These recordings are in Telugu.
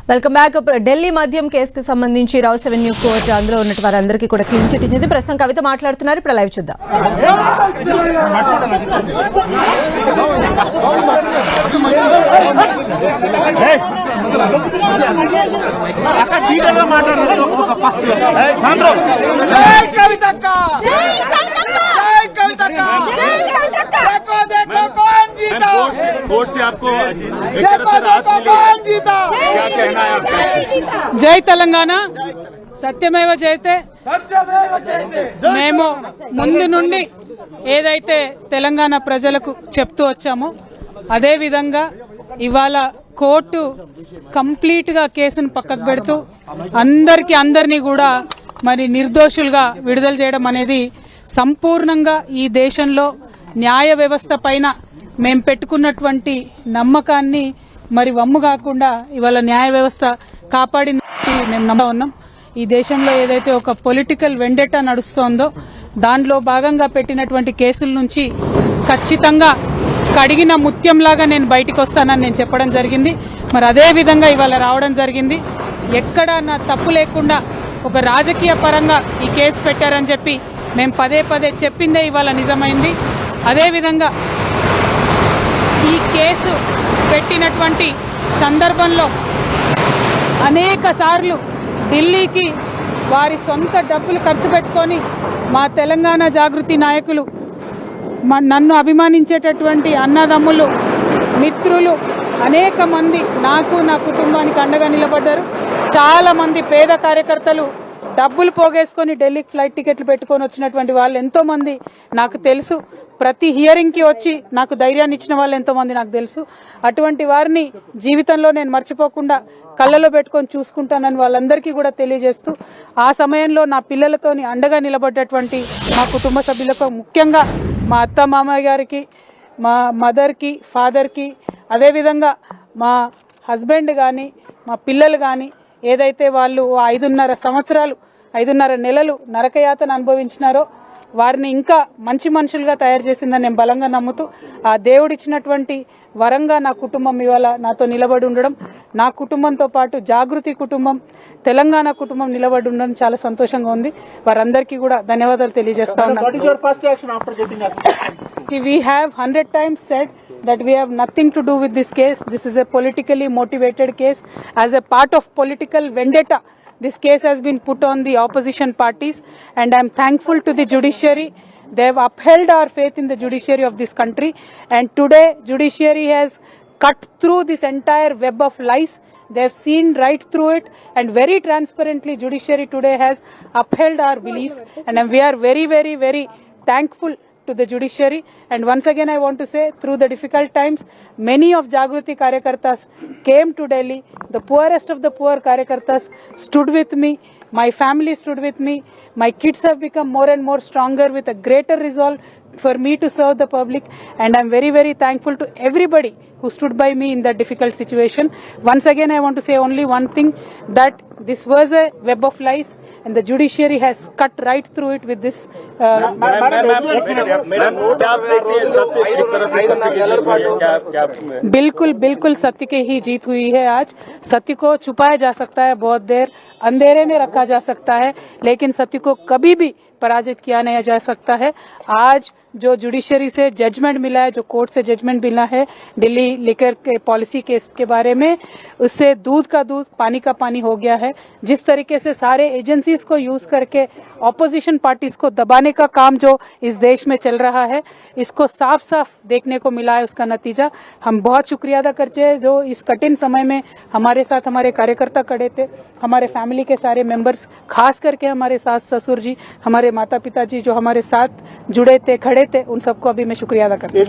Welcome back. ఢిల్లీ మద్యం కేసుకు సంబంధించి రౌస్ అవెన్యూ కోర్టు అందులో ఉన్నట్టు వారందరికీ కూడా క్లీన్ చిట్ ఇచ్చింది. ప్రస్తుతం కవిత మాట్లాడుతున్నారు. ఇప్పుడు లైవ్ చూద్దాం. कोर्ट से आपको జై తెలంగాణ, సత్యమేవ జయతే. మేము ముందు నుండి ఏదైతే తెలంగాణ ప్రజలకు చెప్తూ వచ్చామో అదే విధంగా ఇవాళ కోర్టు కంప్లీట్ గా కేసును పక్కకు పెడుతూ అందరినీ కూడా మరి నిర్దోషులుగా విడుదల చేయడం అనేది సంపూర్ణంగా ఈ దేశంలో న్యాయ వ్యవస్థ పైన మేము పెట్టుకున్నటువంటి నమ్మకాన్ని మరి వమ్ము కాకుండా ఇవాళ న్యాయ వ్యవస్థ కాపాడిన మేము నమ్ముతా ఉన్నాం. ఈ దేశంలో ఏదైతే ఒక పొలిటికల్ వెండెటా నడుస్తోందో దానిలో భాగంగా పెట్టినటువంటి కేసుల నుంచి ఖచ్చితంగా కడిగిన ముత్యంలాగా నేను బయటికి వస్తానని నేను చెప్పడం జరిగింది. మరి అదే విధంగా ఇవాళ రావడం జరిగింది. ఎక్కడ నా తప్పు లేకుండా ఒక రాజకీయ పరంగా ఈ కేసు పెట్టారని చెప్పి మేము పదే పదే చెప్పిందే ఇవాళ నిజమైంది. అదేవిధంగా ఈ కేసు పెట్టినటువంటి సందర్భంలో అనేక సార్లు ఢిల్లీకి వారి సొంత డబ్బులు ఖర్చు పెట్టుకొని మా తెలంగాణ జాగృతి నాయకులు, నన్ను అభిమానించేటటువంటి అన్నదమ్ములు, మిత్రులు అనేక మంది నాకు నా కుటుంబానికి అండగా నిలబడ్డారు. చాలా మంది పేద కార్యకర్తలు డబ్బులు పోగేసుకొని ఢిల్లీకి ఫ్లైట్ టికెట్లు పెట్టుకొని వచ్చినటువంటి వాళ్ళు ఎంతో మంది నాకు తెలుసు. ప్రతి హియరింగ్కి వచ్చి నాకు ధైర్యాన్ని ఇచ్చిన వాళ్ళు ఎంతో మంది నాకు తెలుసు. అటువంటి వారిని జీవితంలో నేను మర్చిపోకుండా కళ్ళలో పెట్టుకొని చూసుకుంటానని వాళ్ళందరికీ కూడా తెలియజేస్తూ, ఆ సమయంలో నా పిల్లలతోని అండగా నిలబడ్డటువంటి మా కుటుంబ సభ్యులకు, ముఖ్యంగా మా అత్త మామయ్య గారికి, మా మదర్కి, ఫాదర్కి, అదేవిధంగా మా హస్బెండ్ కానీ మా పిల్లలు కానీ ఏదైతే వాళ్ళు 5.5 నెలలు నరకయాతన అనుభవించినారో వారిని ఇంకా మంచి మనుషులుగా తయారు చేసిందని నేను బలంగా నమ్ముతూ, ఆ దేవుడిచ్చినటువంటి వరంగా నా కుటుంబం ఇవాళ నాతో నిలబడి ఉండడం, నా కుటుంబంతో పాటు జాగృతి కుటుంబం, తెలంగాణ కుటుంబం నిలబడి ఉండడం చాలా సంతోషంగా ఉంది. వారందరికీ కూడా ధన్యవాదాలు తెలియజేస్తా ఉన్నాను. See, we have 100 times said that we have nothing to do with this case. This is a politically motivated case. As a part of political vendetta, this case has been put on the opposition parties, and I am thankful to the judiciary. They have upheld our faith in the judiciary of this country, and today judiciary has cut through this entire web of lies. They have seen right through it, and very transparently judiciary today has upheld our beliefs, and we are very, very, very thankful to the judiciary. And once again I want to say, through the difficult times, many of Jagruti Karyakartas came to Delhi. The poorest of the poor Karyakartas stood with me. My family stood with me. My kids have become more and more stronger with a greater resolve for me to serve the public, and I'm very, very thankful to everybody who stood by me in that difficult situation. Once again I want to say only one thing, that this was a web of lies, and the judiciary has cut right through it with this. बिल्कुल सत्य की ही जीत हुई है. आज सत्य को छुपाया जा सकता है, बहुत देर अंधेरे में रखा जा सकता है, लेकिन सत्य को कभी भी पराजित किया नहीं जा सकता है. आज जो जुडिशरी से जजमेंट मिला है, जो कोर्ट से जजमेंट मिला है दिल्ली लिकर के पॉलिसी केस के बारे में, उससे दूध का दूध पानी का पानी हो गया है. जिस तरीके से सारे एजेंसीज को यूज करके ऑपोजिशन पार्टीज को दबाने का काम जो इस देश में चल रहा है, इसको साफ साफ देखने को मिला है. उसका नतीजा हम बहुत शुक्रिया अदा करते हैं, जो इस कठिन समय में हमारे साथ हमारे कार्यकर्ता खड़े थे, हमारे फैमिली के सारे मेंबर्स, खास करके हमारे सास ससुर जी, हमारे माता पिता जी जो हमारे साथ जुड़े थे, खड़े थे, उन सबको अभी मैं शुक्रिया अदा करती हूँ.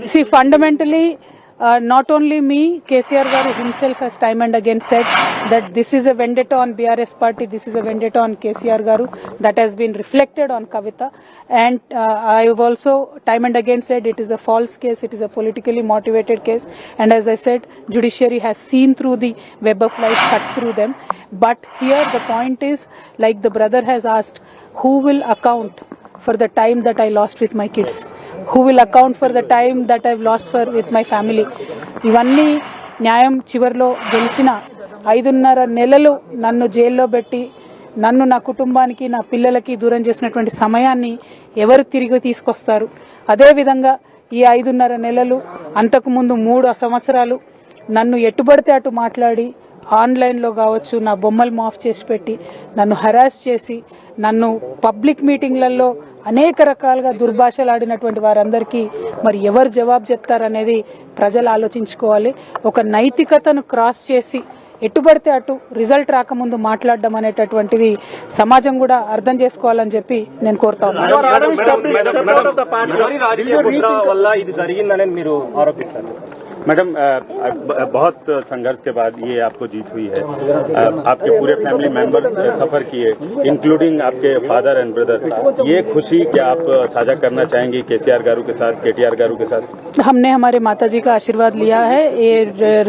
See, fundamentally not only me, KCR garu himself has time and again said that this is a vendetta on BRS party, this is a vendetta on KCR garu, that has been reflected on Kavita. And I have also time and again said it is a false case, it is a politically motivated case. And as I said, judiciary has seen through the web of lies, cut through them. But here the point is, like the brother has asked, who will account for the time that I lost with my kids? Who will account for the time that I've lost with my family? ఇవన్నీ న్యాయం చివర్లో గెలిచిన 5.5 నెలలు నన్ను జైల్లో పెట్టి నన్ను నా కుటుంబానికి నా పిల్లలకి దూరం చేసినటువంటి సమయాన్ని ఎవరు తిరిగి తీసుకొస్తారు? అదేవిధంగా ఈ 5.5 నెలలు అంతకుముందు 3 సంవత్సరాలు నన్ను ఎట్టుబడితే అటు మాట్లాడి ఆన్లైన్లో కావచ్చు నా బొమ్మలు మాఫ్ చేసి పెట్టి నన్ను హరాస్ చేసి నన్ను పబ్లిక్ మీటింగ్లలో అనేక రకాలుగా దుర్భాషలాడినటువంటి వారందరికీ మరి ఎవరు జవాబు చెప్తారనేది ప్రజలు ఆలోచించుకోవాలి. ఒక నైతికతను క్రాస్ చేసి ఎట్టుబడితే అటు రిజల్ట్ రాకముందు మాట్లాడడం అనేటటువంటిది సమాజం కూడా అర్థం చేసుకోవాలని చెప్పి నేను కోరుతా ఉన్నాను. मैडम बहुत संघर्ष के बाद ये आपको जीत हुई है. आपके पूरे फैमिली मेंबर सफर किए, इंक्लूडिंग आपके फादर एंड ब्रदर. ये खुशी क्या आप साझा करना चाहेंगी केसीआर गारू के साथ, केटीआर गारू के साथ? हमने हमारे माताजी का आशीर्वाद लिया है ये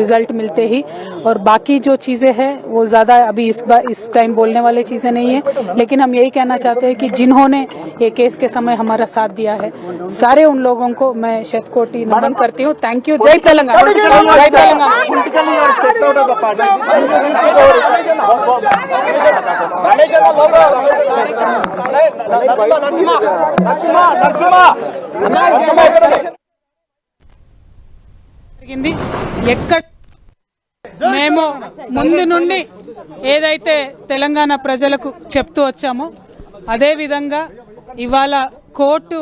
रिजल्ट मिलते ही, और बाकी जो चीजें हैं वो ज्यादा अभी इस टाइम बोलने वाली चीजें नहीं है. लेकिन हम यही कहना चाहते हैं कि जिन्होंने ये केस के समय हमारा साथ दिया है, सारे उन लोगों को मैं शतकोटि नमन करती हूँ. Thank you. जय तेलंगाना. जय तेलंगाना. ఎక్కడ మేము ముందు నుండి ఏదైతే తెలంగాణ ప్రజలకు చెప్తూ వచ్చామో అదే విధంగా ఇవాళ కోర్టు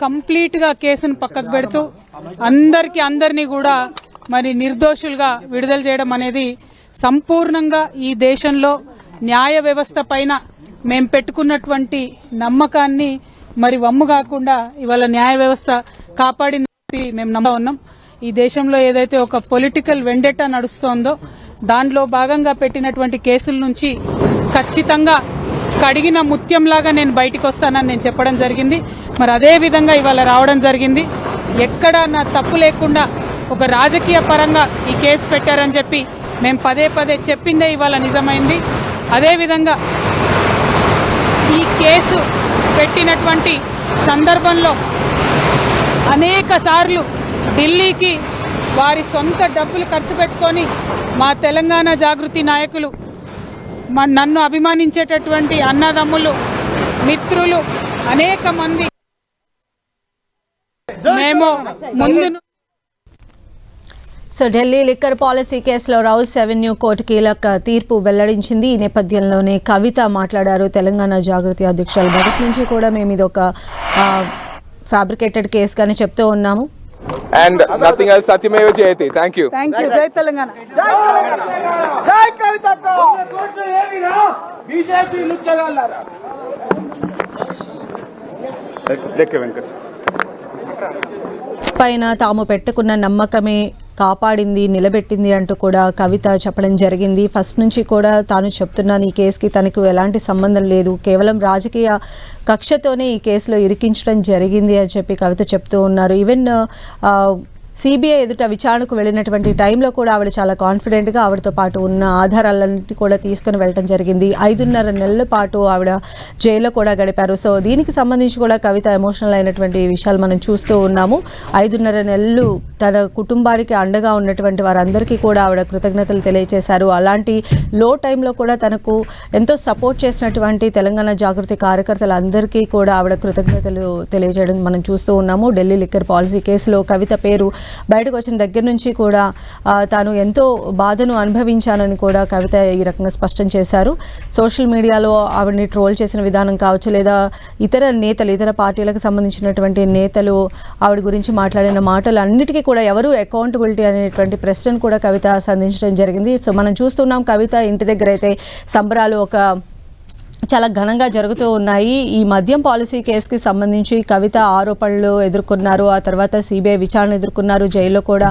కంప్లీట్ గా కేసును పక్కకు పెడుతూ అందరినీ కూడా మరి నిర్దోషులుగా విడుదల చేయడం అనేది సంపూర్ణంగా ఈ దేశంలో న్యాయ వ్యవస్థ పైన మేము పెట్టుకున్నటువంటి నమ్మకాన్ని మరి వమ్ము కాకుండా ఇవాళ న్యాయ వ్యవస్థ కాపాడిందని మేము నమ్ముతా ఉన్నాం. ఈ దేశంలో ఏదైతే ఒక పొలిటికల్ వెండెటా నడుస్తోందో దానిలో భాగంగా పెట్టినటువంటి కేసుల నుంచి ఖచ్చితంగా కడిగిన ముత్యంలాగా నేను బయటికి వస్తానని నేను చెప్పడం జరిగింది. మరి అదే విధంగా ఇవాళ రావడం జరిగింది. ఎక్కడ నా తప్పు లేకుండా ఒక రాజకీయ పరంగా ఈ కేసు పెట్టారని చెప్పి మేము పదే చెప్పిందే ఇవాళ నిజమైంది. అదేవిధంగా ఈ కేసు పెట్టినటువంటి సందర్భంలో అనేక సార్లు ఢిల్లీకి వారి సొంత డబ్బులు ఖర్చు పెట్టుకొని మా తెలంగాణ జాగృతి నాయకులు, నన్ను అభిమానించేటటువంటి అన్నదమ్ములు, మిత్రులు అనేక మంది మేము ముందు. సో ఢిల్లీ లిక్కర్ పాలసీ కేసులో రౌస్ అవెన్యూ కోర్టు కీలక తీర్పు వెల్లడించింది. ఈ నేపథ్యంలోనే కవిత మాట్లాడారు. తెలంగాణ జాగృతి అధ్యక్షులు మొదటి నుంచి కూడా మేము ఇది ఒక ఫ్యాబ్రికేటెడ్ కేసుగానే చెప్తూ ఉన్నాము. And nothing else. Satyameva Jayate. Thank you. Thank you. Jai Telangana. Jai Kavitaka. BJP luchagalara. देखे वेंकट పైన తాము పెట్టుకున్న నమ్మకమే కాపాడింది, నిలబెట్టింది అంటూ కూడా కవిత చెప్పడం జరిగింది. ఫస్ట్ నుంచి కూడా తాను చెప్తున్నాను ఈ కేసుకి తనకు ఎలాంటి సంబంధం లేదు, కేవలం రాజకీయ కక్షతోనే ఈ కేసులో ఇరికించడం జరిగింది అని చెప్పి కవిత చెప్తూ ఉన్నారు. ఈవెన్ సిబిఐ ఎదుట విచారణకు వెళ్ళినటువంటి టైంలో కూడా ఆవిడ చాలా కాన్ఫిడెంట్గా ఆవిడతో పాటు ఉన్న ఆధారాలన్నింటి కూడా తీసుకుని వెళ్ళడం జరిగింది. 5.5 నెలల పాటు ఆవిడ జైల్లో కూడా గడిపారు. సో దీనికి సంబంధించి కూడా కవిత ఎమోషనల్ అయినటువంటి విషయాలు మనం చూస్తూ ఉన్నాము. 5.5 నెలలు తన కుటుంబానికి అండగా ఉన్నటువంటి వారందరికీ కూడా ఆవిడ కృతజ్ఞతలు తెలియజేశారు. అలాంటి లో టైంలో కూడా తనకు ఎంతో సపోర్ట్ చేసినటువంటి తెలంగాణ జాగృతి కార్యకర్తలందరికీ కూడా ఆవిడ కృతజ్ఞతలు తెలియజేయడం మనం చూస్తూ ఉన్నాము. ఢిల్లీ లిక్కర్ పాలసీ కేసులో కవిత పేరు బయటకు వచ్చిన దగ్గర నుంచి కూడా తాను ఎంతో బాధను అనుభవించానని కూడా కవిత ఈ రకంగా స్పష్టం చేశారు. సోషల్ మీడియాలో ఆవిడని ట్రోల్ చేసిన విధానం కావచ్చు, లేదా ఇతర పార్టీలకు సంబంధించినటువంటి నేతలు ఆవిడ గురించి మాట్లాడిన మాటలు అన్నిటికీ కూడా ఎవరు అకౌంటబిలిటీ అనేటువంటి ప్రశ్నను కూడా కవిత సంధించడం జరిగింది. సో మనం చూస్తున్నాం కవిత ఇంటి దగ్గర అయితే సంబరాలు, ఒక చాలా ఘనంగా జరుగుతూ ఉన్నాయి. ఈ మద్యం పాలసీ కేసుకి సంబంధించి కవిత ఆరోపణలు ఎదుర్కొన్నారు, ఆ తర్వాత సిబిఐ విచారణ ఎదుర్కొన్నారు, జైల్లో కూడా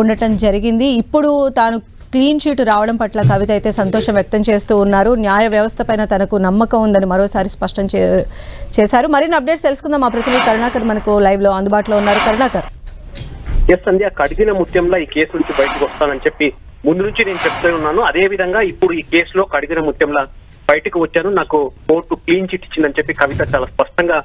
ఉండటం జరిగింది. ఇప్పుడు తాను క్లీన్ చీట్ రావడం పట్ల కవిత అయితే సంతోషం వ్యక్తం చేస్తూ ఉన్నారు. న్యాయ వ్యవస్థ పైన తనకు నమ్మకం ఉందని మరోసారి స్పష్టం చేశారు. మరిన్ని అప్డేట్స్ తెలుసుకుందాం. మా ప్రతినిధి కరుణాకర్ మనకు లైవ్లో అందుబాటులో ఉన్నారు. కరుణాకర్. ఎస్ సంధ్య, కడిగిన ముత్యంలో ఈ కేసు నుంచి బయటకు వస్తానని చెప్పి ముందు నుంచి నేను చెప్తూ ఉన్నాను. అదే విధంగా ఇప్పుడు ఈ కేసులో కడిగిన ముత్యంలో బయటకు వచ్చాను, నాకు కోర్టు క్లీన్ చిట్ ఇచ్చిందని చెప్పి కవిత చాలా స్పష్టంగా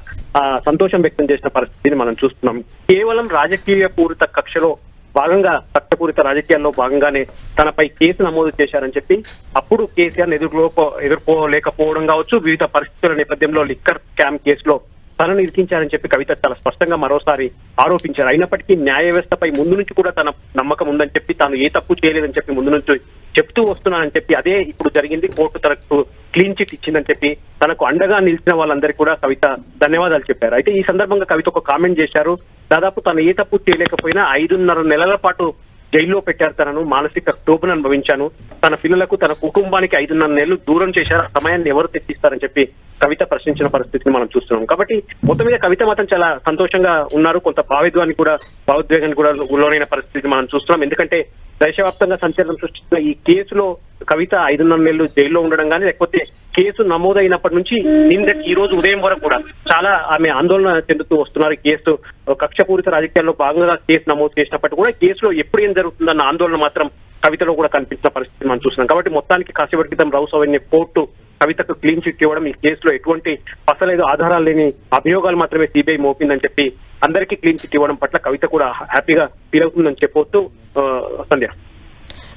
సంతోషం వ్యక్తం చేసిన పరిస్థితిని మనం చూస్తున్నాం. కేవలం రాజకీయ పూరిత కక్షలో భాగంగా, కక్షపూరిత రాజకీయాల్లో భాగంగానే తనపై కేసు నమోదు చేశారని చెప్పి అప్పుడు కేసీఆర్ ఎదుర్కోలేకపోవడం కావచ్చు, వివిధ పరిస్థితుల నేపథ్యంలో లిక్కర్ స్కామ్ కేసులో తనను ఇరికించారని చెప్పి కవిత చాలా స్పష్టంగా మరోసారి ఆరోపించారు. అయినప్పటికీ న్యాయ వ్యవస్థపై ముందు నుంచి కూడా తన నమ్మకం ఉందని చెప్పి, తాను ఏ తప్పు చేయలేదని చెప్పి ముందు నుంచి చెప్తూ వస్తున్నానని చెప్పి, అదే ఇప్పుడు జరిగింది. కోర్టు తనకు క్లీన్ చిట్ ఇచ్చిందని చెప్పి తనకు అండగా నిలిచిన వాళ్ళందరికీ కూడా కవిత ధన్యవాదాలు చెప్పారు. అయితే ఈ సందర్భంగా కవిత ఒక కామెంట్ చేశారు. దాదాపు తను ఏ తప్పు చేయలేకపోయినా 5.5 నెలల పాటు జైల్లో పెట్టారు, తనను మానసిక క్షోభను అనుభవించాను, తన పిల్లలకు తన కుటుంబానికి 5.5 నెలలు దూరం చేశారు, ఆ సమయాన్ని ఎవరు తెచ్చిస్తారని చెప్పి కవిత ప్రశ్నించిన పరిస్థితిని మనం చూస్తున్నాం. కాబట్టి మొత్తం మీద కవిత మాత్రం చాలా సంతోషంగా ఉన్నారు. కొంత భావోద్వేగాన్ని కూడా లోనైన పరిస్థితిని మనం చూస్తున్నాం. ఎందుకంటే దేశవ్యాప్తంగా సంచలనం సృష్టిస్తున్న ఈ కేసులో కవిత 5.5 నెలలు జైల్లో ఉండడం కానీ, లేకపోతే కేసు నమోదైనప్పటి నుంచి నిన్నటి ఈ రోజు ఉదయం వరకు కూడా చాలా ఆమె ఆందోళన చెందుతూ వస్తున్నారు. కేసు కక్షపూరిత రాజకీయాల్లో భాగంగా కేసు నమోదు చేసినప్పటికీ కూడా కేసులో ఎప్పుడు ఏం జరుగుతుందన్న ఆందోళన మాత్రం కవితలో కూడా కనిపించిన పరిస్థితి మనం చూస్తున్నాం. కాబట్టి మొత్తానికి కాసేపటి క్రితం రౌస్ అవెన్యూ కోర్టు కవితకు క్లీన్ చిట్ ఇవ్వడం, ఈ కేసులో ఎటువంటి పసలేదు, ఆధారాలు లేని అభియోగాలు మాత్రమే సిబిఐ మోపిందని చెప్పి అందరికీ క్లీన్ చిట్ ఇవ్వడం పట్ల కవిత కూడా హ్యాపీగా ఫీల్ అవుతుందని చెప్పొచ్చు. సంధ్య.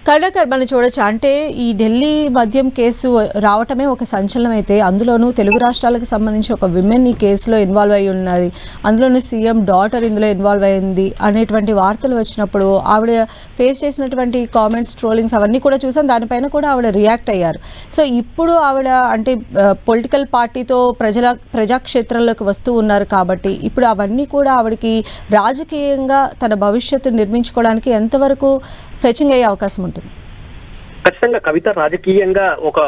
కరుణాకర్, మనం చూడొచ్చు అంటే ఈ ఢిల్లీ మద్యం కేసు రావటమే ఒక సంచలనం అయితే, అందులోనూ తెలుగు రాష్ట్రాలకు సంబంధించి ఒక విమెన్ ఈ కేసులో ఇన్వాల్వ్ అయి ఉన్నది, అందులోనూ సీఎం డాటర్ ఇందులో ఇన్వాల్వ్ అయింది అనేటువంటి వార్తలు వచ్చినప్పుడు ఆవిడ ఫేస్ చేసినటువంటి కామెంట్స్, ట్రోలింగ్స్ అవన్నీ కూడా చూసాం. దానిపైన కూడా ఆవిడ రియాక్ట్ అయ్యారు. సో ఇప్పుడు ఆవిడ అంటే పొలిటికల్ పార్టీతో ప్రజాక్షేత్రంలోకి వస్తూ ఉన్నారు కాబట్టి ఇప్పుడు అవన్నీ కూడా ఆవిడకి రాజకీయంగా తన భవిష్యత్తు నిర్మించుకోవడానికి ఎంతవరకు ఫెచింగ్ అయ్యే అవకాశం ఉంటుంది? ఖచ్చితంగా కవిత రాజకీయంగా ఒక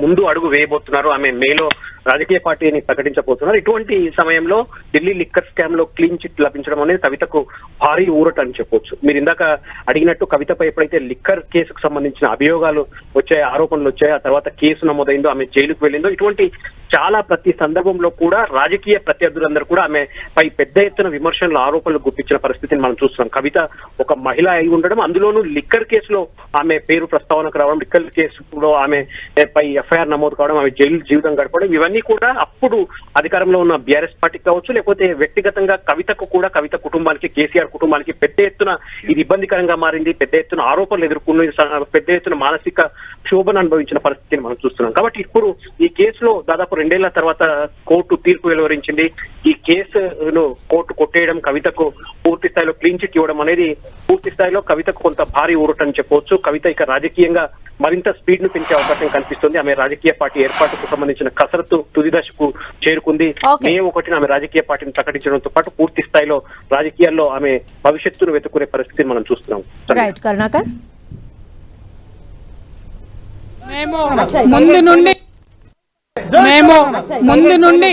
ముందు అడుగు వేయబోతున్నారు. ఆమె మేలో రాజకీయ పార్టీని ప్రకటించబోతున్నారు. ఇటువంటి సమయంలో ఢిల్లీ లిక్కర్ స్కామ్ లో క్లీన్ చిట్ లభించడం అనేది కవితకు భారీ ఊరట అని చెప్పొచ్చు. మీరు ఇందాక అడిగినట్టు కవితపై ఎప్పుడైతే లిక్కర్ కేసుకు సంబంధించిన అభియోగాలు వచ్చాయో, ఆరోపణలు వచ్చాయో, ఆ తర్వాత కేసు నమోదైందో, ఆమె జైలుకు వెళ్ళిందో, ఇటువంటి చాలా ప్రతి సందర్భంలో కూడా రాజకీయ ప్రత్యర్థులందరూ కూడా ఆమె పై పెద్ద ఎత్తున విమర్శలు, ఆరోపణలు గుప్పించిన పరిస్థితిని మనం చూస్తున్నాం. కవిత ఒక మహిళ అయి ఉండడం, అందులోనూ లిక్కర్ కేసులో ఆమె పేరు ప్రస్తావనకు రావడం, లిక్కర్ కేసులో ఆమె పై ఎఫ్ఐఆర్ నమోదు కావడం, ఆమె జైలు జీవితం గడపడం, ఇవన్నీ కూడా అప్పుడు అధికారంలో ఉన్న బీఆర్ఎస్ పార్టీకి కావచ్చు, లేకపోతే వ్యక్తిగతంగా కవితకు కూడా, కవిత కుటుంబానికి, కేసీఆర్ కుటుంబానికి పెద్ద ఎత్తున ఇది ఇబ్బందికరంగా మారింది. పెద్ద ఎత్తున ఆరోపణలు ఎదుర్కొన్న, పెద్ద ఎత్తున మానసిక క్షోభను అనుభవించిన పరిస్థితిని మనం చూస్తున్నాం. కాబట్టి ఇప్పుడు ఈ కేసులో దాదాపు 2 ఏళ్ల తర్వాత కోర్టు తీర్పు వెలువరించింది. ఈ కేసును కోర్టు కొట్టేయడం, కవితకు పూర్తి స్థాయిలో క్లీన్ చిట్ ఇవ్వడం అనేది పూర్తి స్థాయిలో కవితకు కొంత భారీ ఊరటని చెప్పవచ్చు. కవిత ఇక రాజకీయంగా మరింత స్పీడ్ ను పెంచే అవకాశం కనిపిస్తుంది. ఆమె రాజకీయ పార్టీ ఏర్పాటుకు సంబంధించిన కసరత్తు తుది దశకు చేరుకుంది. మే 1న ఆమె రాజకీయ పార్టీని ప్రకటించడంతో పాటు పూర్తి స్థాయిలో రాజకీయాల్లో ఆమె భవిష్యత్తును వెతుక్కునే పరిస్థితిని మనం చూస్తున్నాం. మేము ముందు నుండి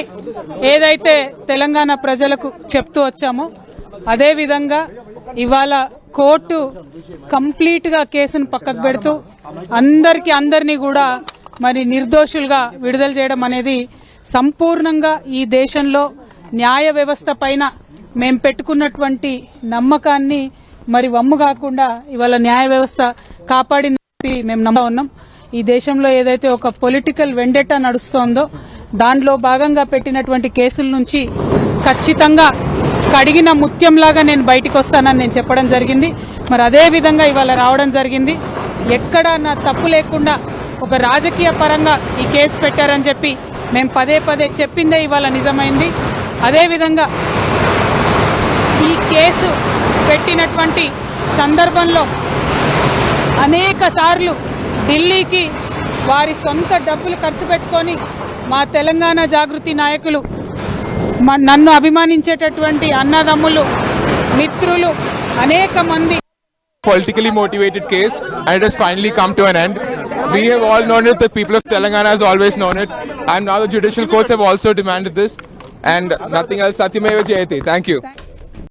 ఏదైతే తెలంగాణ ప్రజలకు చెప్తూ వచ్చామో అదే విధంగా ఇవాళ కోర్టు కంప్లీట్ గా కేసును పక్కకు పెడుతూ అందరినీ కూడా మరి నిర్దోషులుగా విడుదల చేయడం అనేది సంపూర్ణంగా ఈ దేశంలో న్యాయ వ్యవస్థ పైన మేము పెట్టుకున్నటువంటి నమ్మకాన్ని మరి వమ్ము కాకుండా ఇవాళ న్యాయ వ్యవస్థ కాపాడింది మేము నమ్ముతా ఉన్నాం. ఈ దేశంలో ఏదైతే ఒక పొలిటికల్ వెండెటా నడుస్తోందో దానిలో భాగంగా పెట్టినటువంటి కేసుల నుంచి ఖచ్చితంగా కడిగిన ముత్యంలాగా నేను బయటికి వస్తానని నేను చెప్పడం జరిగింది. మరి అదే విధంగా ఇవాళ రావడం జరిగింది. ఎక్కడా నా తప్పు లేకుండా ఒక రాజకీయ పరంగా ఈ కేసు పెట్టారని చెప్పి మేము పదే చెప్పిందే ఇవాళ నిజమైంది. అదేవిధంగా ఈ కేసు పెట్టినటువంటి సందర్భంలో అనేక సార్లు ఢిల్లీకి వారి సొంత డబ్బులు ఖర్చు పెట్టుకొని మా తెలంగాణ జాగృతి నాయకులు, నన్ను అభిమానించేటటువంటి అన్నదమ్ములు, మిత్రులు అనేక మంది Politically motivated case and it has finally come to an end. We have all known it. The people of Telangana has always known it. And now the judicial courts have also demanded this. And nothing else. Satyameva Jayate. Thank you.